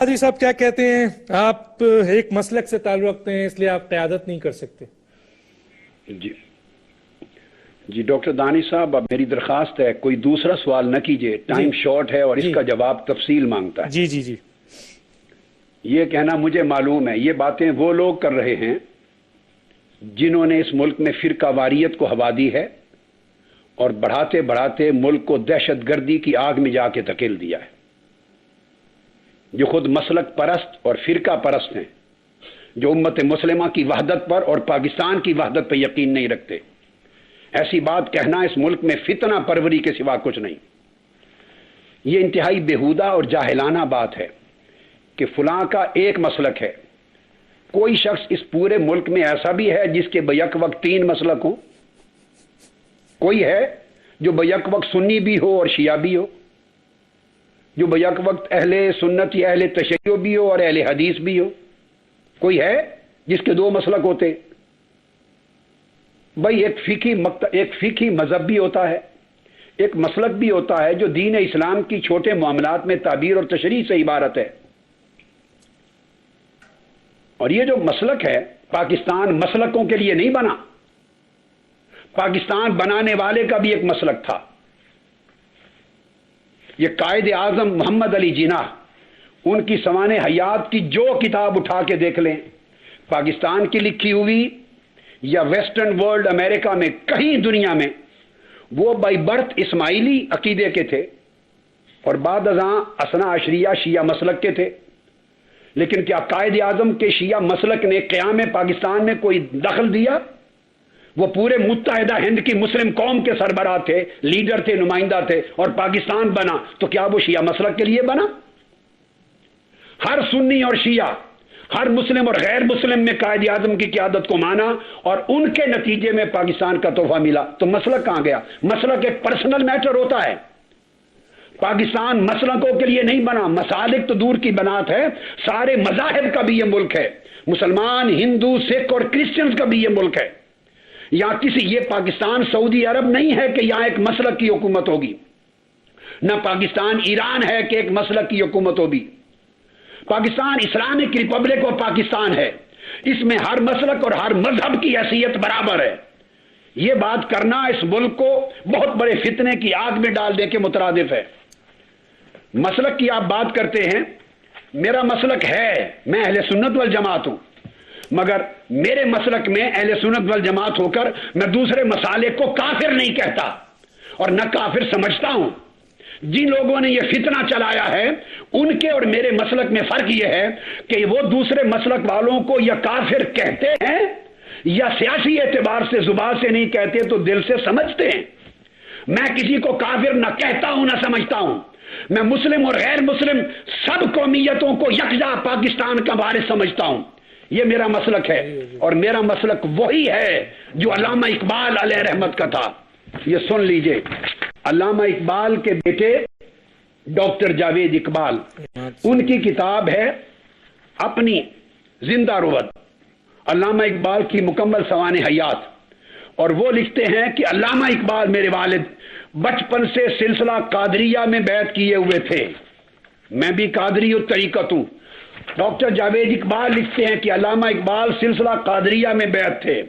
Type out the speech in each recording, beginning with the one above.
قاضی صاحب کیا کہتے ہیں؟ آپ ایک مسلک سے تعلق رکھتے ہیں، اس لیے آپ قیادت نہیں کر سکتے۔ جی ڈاکٹر دانی صاحب، اب میری درخواست ہے کوئی دوسرا سوال نہ کیجیے، ٹائم شارٹ ہے اور اس کا جواب تفصیل مانگتا ہے۔ جی یہ کہنا مجھے معلوم ہے، یہ باتیں وہ لوگ کر رہے ہیں جنہوں نے اس ملک میں فرقہ واریت کو ہوا دی ہے اور بڑھاتے بڑھاتے ملک کو دہشت گردی کی آگ میں جا کے دھکیل دیا ہے، جو خود مسلک پرست اور فرقہ پرست ہیں، جو امت مسلمہ کی وحدت پر اور پاکستان کی وحدت پر یقین نہیں رکھتے۔ ایسی بات کہنا اس ملک میں فتنہ پروری کے سوا کچھ نہیں۔ یہ انتہائی بیہودہ اور جاہلانہ بات ہے کہ فلاں کا ایک مسلک ہے۔ کوئی شخص اس پورے ملک میں ایسا بھی ہے جس کے بیک وقت 3 مسلک ہوں؟ کوئی ہے جو بیک وقت سنی بھی ہو اور شیعہ بھی ہو، جو بیک وقت اہل سنت یا اہل تشیع بھی ہو اور اہل حدیث بھی ہو؟ کوئی ہے جس کے 2 مسلک ہوتے؟ بھائی ایک فقہی مذہب بھی ہوتا ہے، ایک مسلک بھی ہوتا ہے جو دین اسلام کی چھوٹے معاملات میں تعبیر اور تشریح سے عبارت ہے۔ اور یہ جو مسلک ہے، پاکستان مسلکوں کے لیے نہیں بنا، پاکستان بنانے والے کا بھی ایک مسلک تھا۔ یہ قائد اعظم محمد علی جناح، ان کی سوانح حیات کی جو کتاب اٹھا کے دیکھ لیں، پاکستان کی لکھی ہوئی یا ویسٹرن ورلڈ امریکہ میں کہیں دنیا میں، وہ بائی برتھ اسماعیلی عقیدے کے تھے اور بعد ازاں اثنا عشریہ شیعہ مسلک کے تھے۔ لیکن کیا قائد اعظم کے شیعہ مسلک نے قیام پاکستان میں کوئی دخل دیا؟ وہ پورے متحدہ ہند کی مسلم قوم کے سربراہ تھے، لیڈر تھے، نمائندہ تھے، اور پاکستان بنا تو کیا وہ شیعہ مسلک کے لیے بنا؟ ہر سنی اور شیعہ، ہر مسلم اور غیر مسلم میں قائد اعظم کی قیادت کو مانا اور ان کے نتیجے میں پاکستان کا تحفہ ملا، تو مسلک کہاں گیا؟ مسلک ایک پرسنل میٹر ہوتا ہے۔ پاکستان مسلکوں کے لیے نہیں بنا، مسالک تو دور کی بنات ہے، سارے مذاہب کا بھی یہ ملک ہے، مسلمان، ہندو، سکھ اور کرسچنز کا بھی یہ ملک ہے۔ یہ پاکستان سعودی عرب نہیں ہے کہ یہاں ایک مسلک کی حکومت ہوگی، نہ پاکستان ایران ہے کہ ایک مسلک کی حکومت ہوگی۔ پاکستان اسلامک ریپبلک اور پاکستان ہے، اس میں ہر مسلک اور ہر مذہب کی حیثیت برابر ہے۔ یہ بات کرنا اس ملک کو بہت بڑے فتنے کی آگ میں ڈال دے کے مترادف ہے۔ مسلک کی آپ بات کرتے ہیں، میرا مسلک ہے، میں اہل سنت والجماعت ہوں، مگر میرے مسلک میں اہل سنت والجماعت ہو کر میں دوسرے مسالک کو کافر نہیں کہتا اور نہ کافر سمجھتا ہوں۔ جن لوگوں نے یہ فتنہ چلایا ہے ان کے اور میرے مسلک میں فرق یہ ہے کہ وہ دوسرے مسلک والوں کو یا کافر کہتے ہیں یا سیاسی اعتبار سے زبان سے نہیں کہتے تو دل سے سمجھتے ہیں۔ میں کسی کو کافر نہ کہتا ہوں نہ سمجھتا ہوں، میں مسلم اور غیر مسلم سب قومیتوں کو یکجا پاکستان کا وارث سمجھتا ہوں۔ یہ میرا مسلک ہے اور میرا مسلک وہی ہے جو علامہ اقبال علیہ رحمت کا تھا۔ یہ سن لیجئے، علامہ اقبال کے بیٹے ڈاکٹر جاوید اقبال، ان کی کتاب ہے اپنی زندہ روت، علامہ اقبال کی مکمل سوانح حیات، اور وہ لکھتے ہیں کہ علامہ اقبال میرے والد بچپن سے سلسلہ قادریہ میں بیعت کیے ہوئے تھے، میں بھی قادری الطریقت ہوں۔ ڈاکٹر جاوید اقبال لکھتے ہیں کہ علامہ اقبال سلسلہ قادریہ میں بیعت تھے۔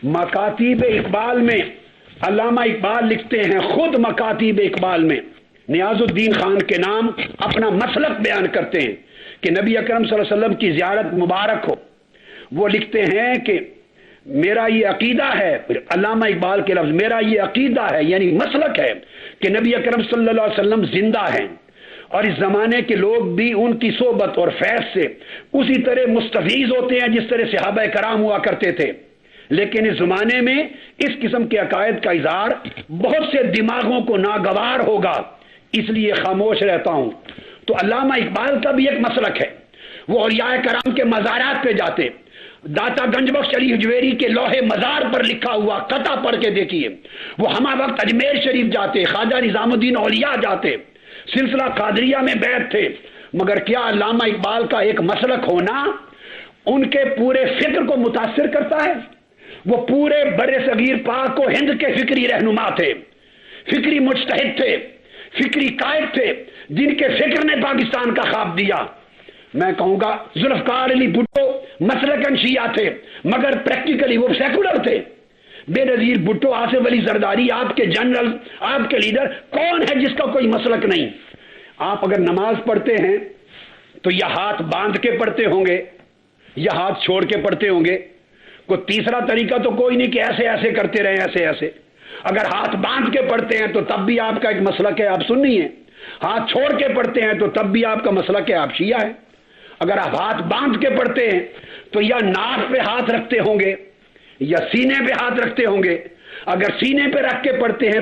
مکاتیب اقبال میں علامہ اقبال لکھتے ہیں، خود مکاتیب اقبال میں نیاز الدین خان کے نام اپنا مسلک بیان کرتے ہیں کہ نبی اکرم صلی اللہ علیہ وسلم کی زیارت مبارک ہو۔ وہ لکھتے ہیں کہ میرا یہ عقیدہ ہے، علامہ اقبال کے لفظ، میرا یہ عقیدہ ہے یعنی مسلک ہے کہ نبی اکرم صلی اللہ علیہ وسلم زندہ ہیں اور اس زمانے کے لوگ بھی ان کی صحبت اور فیض سے اسی طرح مستفیض ہوتے ہیں جس طرح صحابہ کرام ہوا کرتے تھے، لیکن اس زمانے میں اس قسم کے عقائد کا اظہار بہت سے دماغوں کو ناگوار ہوگا، اس لیے خاموش رہتا ہوں۔ تو علامہ اقبال کا بھی ایک مسلک ہے، وہ اولیاء کرام کے مزارات پہ جاتے، داتا گنج بخش علی حجویری کے لوح مزار پر لکھا ہوا قطع پڑھ کے دیکھیے، وہ ہمہ وقت اجمیر شریف جاتے، خواجہ نظام الدین اولیاء جاتے، سلسلہ قادریہ میں بیعت تھے، مگر کیا علامہ اقبال کا ایک مسلک ہونا ان کے پورے فکر کو متاثر کرتا ہے؟ وہ پورے بر صغیر پاک و ہند کے فکری رہنما تھے، فکری مجتہد تھے، فکری قائد تھے، جن کے فکر نے پاکستان کا خواب دیا۔ میں کہوں گا ذوالفقار علی بھٹو مسلکن شیعہ تھے مگر پریکٹیکلی وہ سیکولر تھے. بے نظیر بھٹو، آصف علی زرداری، آپ کے جنرل، آپ کے لیڈر، کون ہے جس کا کوئی مسلک نہیں؟ آپ اگر نماز پڑھتے ہیں تو یا ہاتھ باندھ کے پڑھتے ہوں گے یا ہاتھ چھوڑ کے پڑھتے ہوں گے. کوئی تیسرا طریقہ تو کوئی نہیں کہ ایسے ایسے کرتے رہیں، ایسے ایسے. اگر ہاتھ باندھ کے پڑھتے ہیں تو تب بھی آپ کا ایک مسلک ہے، آپ سنی ہیں. ہاتھ چھوڑ کے پڑھتے ہیں تو تب بھی آپ کا مسلک ہے، آپ شیعہ ہیں. اگر آپ ہاتھ باندھ کے پڑھتے ہیں تو یا ناف پہ ہاتھ رکھتے ہوں گے یا سینے پہ ہاتھ رکھتے ہوں گے. اگر سینے پہ رکھ کے پڑھتے ہیں